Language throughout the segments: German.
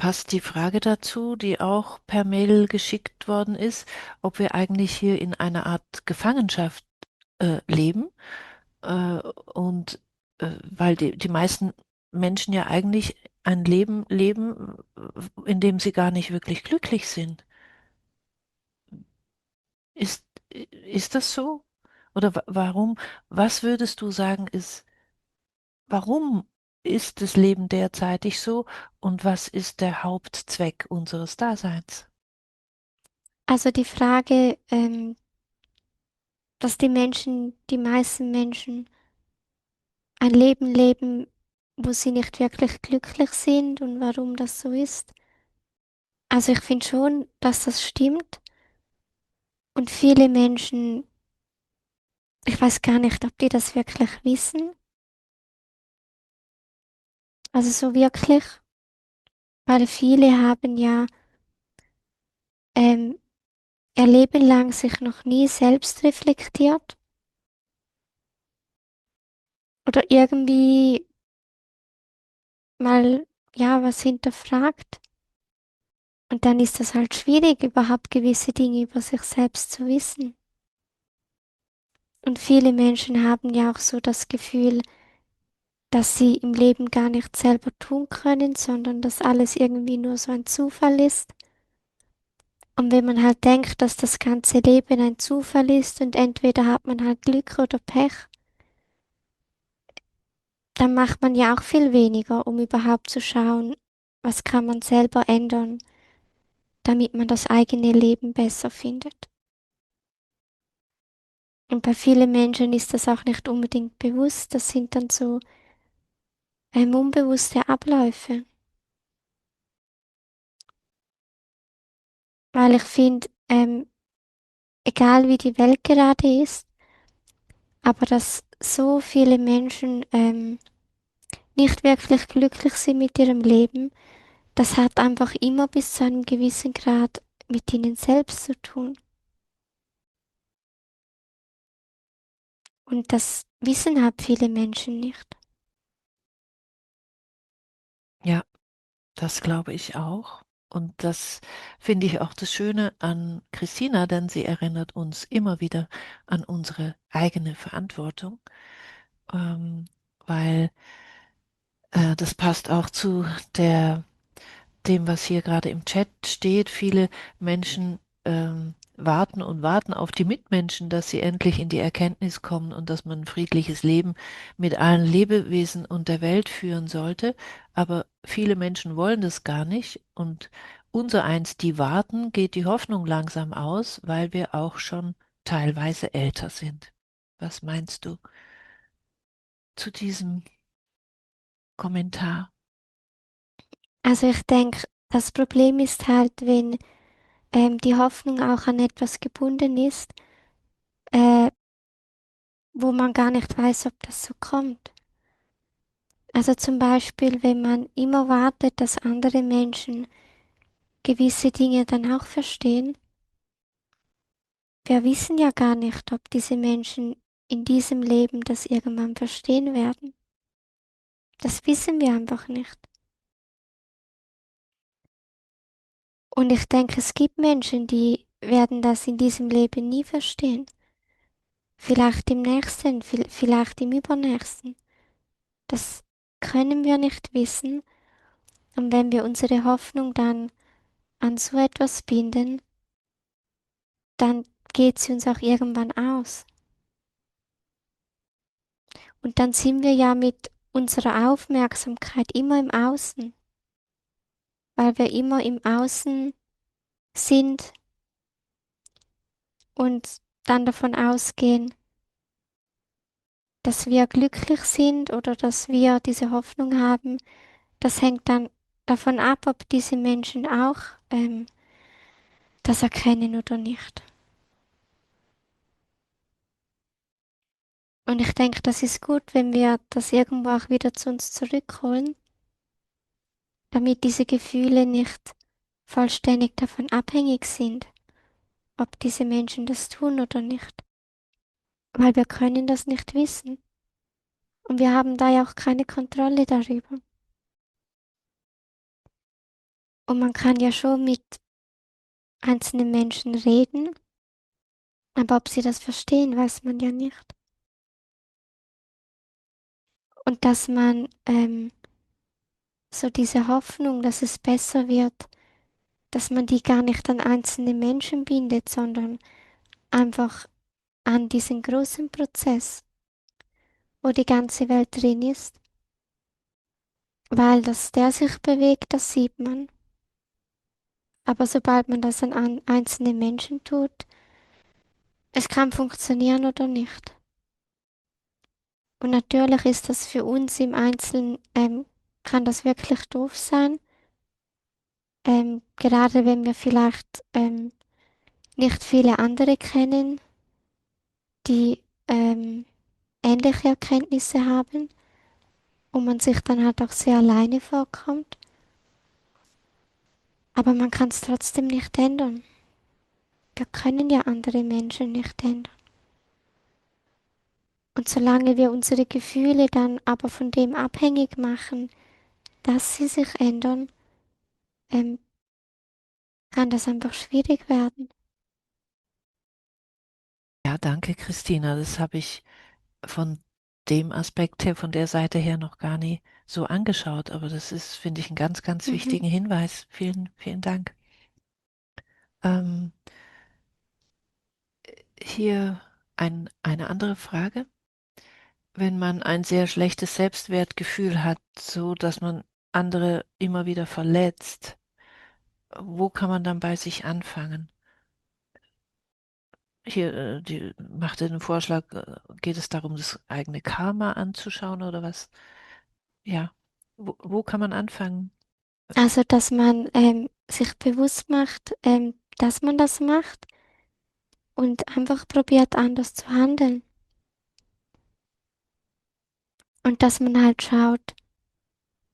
passt die Frage dazu, die auch per Mail geschickt worden ist, ob wir eigentlich hier in einer Art Gefangenschaft leben. Und weil die meisten Menschen ja eigentlich ein Leben leben, in dem sie gar nicht wirklich glücklich sind. Ist, ist das so? Oder warum, was würdest du sagen, warum ist das Leben derzeitig so und was ist der Hauptzweck unseres Daseins? Also die Frage, dass die meisten Menschen ein Leben leben, wo sie nicht wirklich glücklich sind und warum das so ist. Also ich finde schon, dass das stimmt und viele Menschen, ich weiß gar nicht, ob die das wirklich wissen. Also so wirklich, weil viele haben ja ähm, ihr Leben lang sich noch nie selbst reflektiert oder irgendwie mal ja was hinterfragt. Und dann ist es halt schwierig, überhaupt gewisse Dinge über sich selbst zu wissen. Und viele Menschen haben ja auch so das Gefühl, dass sie im Leben gar nichts selber tun können, sondern dass alles irgendwie nur so ein Zufall ist. Und wenn man halt denkt, dass das ganze Leben ein Zufall ist und entweder hat man halt Glück oder Pech, dann macht man ja auch viel weniger, um überhaupt zu schauen, was kann man selber ändern, damit man das eigene Leben besser findet. Und bei vielen Menschen ist das auch nicht unbedingt bewusst. Das sind dann so unbewusste Abläufe. Weil ich finde, egal wie die Welt gerade ist, aber dass so viele Menschen nicht wirklich glücklich sind mit ihrem Leben, das hat einfach immer bis zu einem gewissen Grad mit ihnen selbst zu tun. Und das wissen halt viele Menschen nicht. Ja, das glaube ich auch. Und das finde ich auch das Schöne an Christina, denn sie erinnert uns immer wieder an unsere eigene Verantwortung, ähm, weil das passt auch zu dem, was hier gerade im Chat steht. Viele Menschen warten und warten auf die Mitmenschen, dass sie endlich in die Erkenntnis kommen und dass man ein friedliches Leben mit allen Lebewesen und der Welt führen sollte. Aber viele Menschen wollen das gar nicht. Und unser eins, die warten, geht die Hoffnung langsam aus, weil wir auch schon teilweise älter sind. Was meinst du zu diesem Kommentar? Also ich denke, das Problem ist halt, wenn die Hoffnung auch an etwas gebunden ist, äh, wo man gar nicht weiß, ob das so kommt. Also zum Beispiel, wenn man immer wartet, dass andere Menschen gewisse Dinge dann auch verstehen. Wir wissen ja gar nicht, ob diese Menschen in diesem Leben das irgendwann verstehen werden. Das wissen wir einfach nicht. Und ich denke, es gibt Menschen, die werden das in diesem Leben nie verstehen. Vielleicht im nächsten, vielleicht im übernächsten. Das können wir nicht wissen. Und wenn wir unsere Hoffnung dann an so etwas binden, dann geht sie uns auch irgendwann aus. Und dann sind wir ja mit unserer Aufmerksamkeit immer im Außen, weil wir immer im Außen sind und dann davon ausgehen, dass wir glücklich sind oder dass wir diese Hoffnung haben. Das hängt dann davon ab, ob diese Menschen auch das erkennen oder nicht. Und ich denke, das ist gut, wenn wir das irgendwo auch wieder zu uns zurückholen, damit diese Gefühle nicht vollständig davon abhängig sind, ob diese Menschen das tun oder nicht. Weil wir können das nicht wissen. Und wir haben da ja auch keine Kontrolle darüber. Und man kann ja schon mit einzelnen Menschen reden, aber ob sie das verstehen, weiß man ja nicht. Und dass man so diese Hoffnung, dass es besser wird, dass man die gar nicht an einzelne Menschen bindet, sondern einfach an diesen großen Prozess, wo die ganze Welt drin ist. Weil dass der sich bewegt, das sieht man. Aber sobald man das an einzelne Menschen tut, es kann funktionieren oder nicht. Und natürlich ist das für uns im Einzelnen, kann das wirklich doof sein. Gerade wenn wir vielleicht nicht viele andere kennen, die ähnliche Erkenntnisse haben und man sich dann halt auch sehr alleine vorkommt. Aber man kann es trotzdem nicht ändern. Wir können ja andere Menschen nicht ändern. Und solange wir unsere Gefühle dann aber von dem abhängig machen, dass sie sich ändern, ähm, kann das einfach schwierig werden. Ja, danke, Christina. Das habe ich von dem Aspekt her, von der Seite her noch gar nie so angeschaut. Aber das ist, finde ich, einen ganz, ganz Mhm. wichtigen Hinweis. Vielen, vielen Dank. Ähm, hier eine andere Frage. Wenn man ein sehr schlechtes Selbstwertgefühl hat, so dass man andere immer wieder verletzt, wo kann man dann bei sich anfangen? Hier, die machte den Vorschlag, geht es darum, das eigene Karma anzuschauen oder was? Ja, wo kann man anfangen? Also, dass man sich bewusst macht, dass man das macht und einfach probiert, anders zu handeln. Und dass man halt schaut,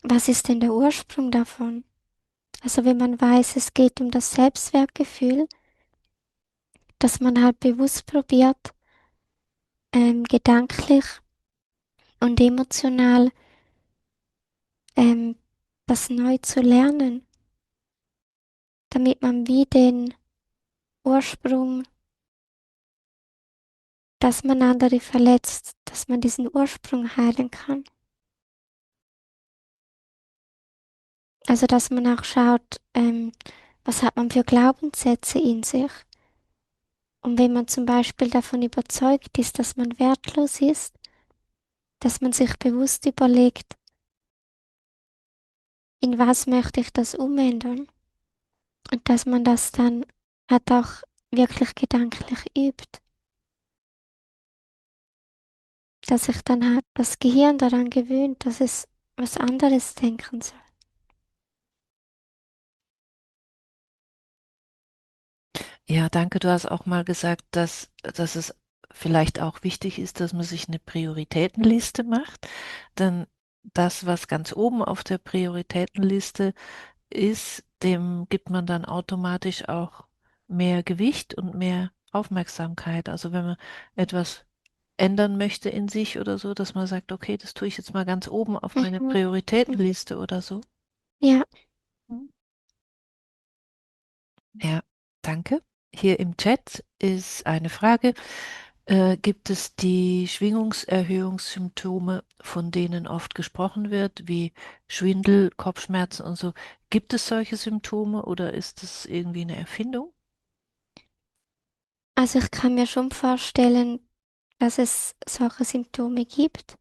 was ist denn der Ursprung davon? Also, wenn man weiß, es geht um das Selbstwertgefühl, dass man halt bewusst probiert, gedanklich und emotional ähm, das neu zu lernen, damit man wie den Ursprung, dass man andere verletzt, dass man diesen Ursprung heilen kann. Also, dass man auch schaut, was hat man für Glaubenssätze in sich. Und wenn man zum Beispiel davon überzeugt ist, dass man wertlos ist, dass man sich bewusst überlegt, in was möchte ich das umändern? Und dass man das dann halt auch wirklich gedanklich übt. Dass sich dann halt das Gehirn daran gewöhnt, dass es was anderes denken soll. Ja, danke. Du hast auch mal gesagt, dass es vielleicht auch wichtig ist, dass man sich eine Prioritätenliste macht. Denn das, was ganz oben auf der Prioritätenliste ist, dem gibt man dann automatisch auch mehr Gewicht und mehr Aufmerksamkeit. Also wenn man etwas ändern möchte in sich oder so, dass man sagt, okay, das tue ich jetzt mal ganz oben auf meine Mhm. Mhm. Prioritätenliste oder so. Ja, Mhm. Ja, danke. Hier im Chat ist eine Frage. Gibt es die Schwingungserhöhungssymptome, von denen oft gesprochen wird, wie Schwindel, Kopfschmerzen und so? Gibt es solche Symptome oder ist es irgendwie eine Erfindung? also ich kann mir schon vorstellen, dass es solche Symptome gibt,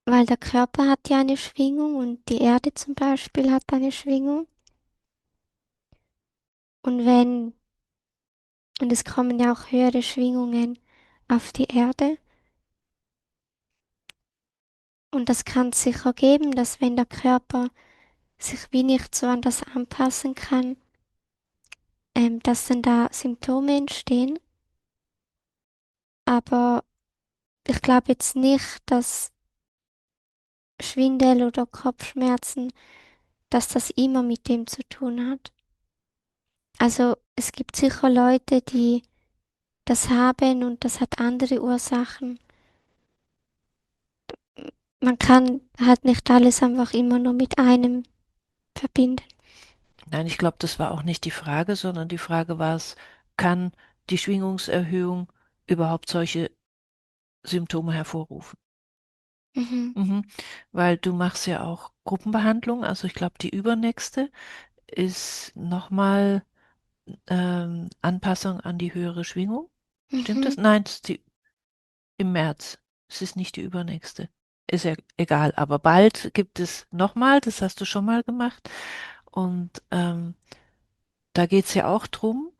weil der Körper hat ja eine Schwingung und die Erde zum Beispiel hat eine Schwingung. Und und es kommen ja auch höhere Schwingungen auf die Erde. Und das kann es sicher geben, dass wenn der Körper sich wie nicht so an das anpassen kann, dass dann da Symptome entstehen. Aber ich glaube jetzt nicht, dass Schwindel oder Kopfschmerzen, dass das immer mit dem zu tun hat. Also es gibt sicher Leute, die das haben und das hat andere Ursachen. Man kann halt nicht alles einfach immer nur mit einem verbinden. Nein, ich glaube, das war auch nicht die Frage, sondern die Frage war es, kann die Schwingungserhöhung überhaupt solche Symptome hervorrufen? Mhm. Mhm. Weil du machst ja auch Gruppenbehandlung, also ich glaube, die übernächste ist nochmal Anpassung an die höhere Schwingung. Stimmt das? Mhm. Nein, das ist die im März. Es ist nicht die übernächste. Ist ja egal, aber bald gibt es nochmal, das hast du schon mal gemacht. Und da geht es ja auch drum,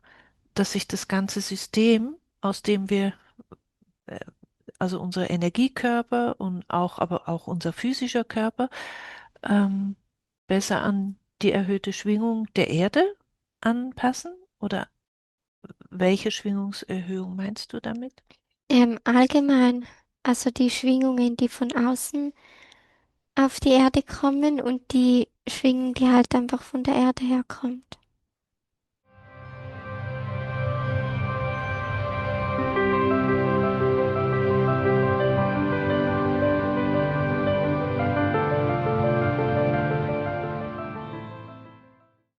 dass sich das ganze System, aus dem wir, äh, also unser Energiekörper und auch, aber auch unser physischer Körper, ähm, besser an die erhöhte Schwingung der Erde anpassen? Oder welche Schwingungserhöhung meinst du damit? Allgemein, also die Schwingungen, die von außen auf die Erde kommen und die Schwingung, die halt einfach von der Erde herkommt.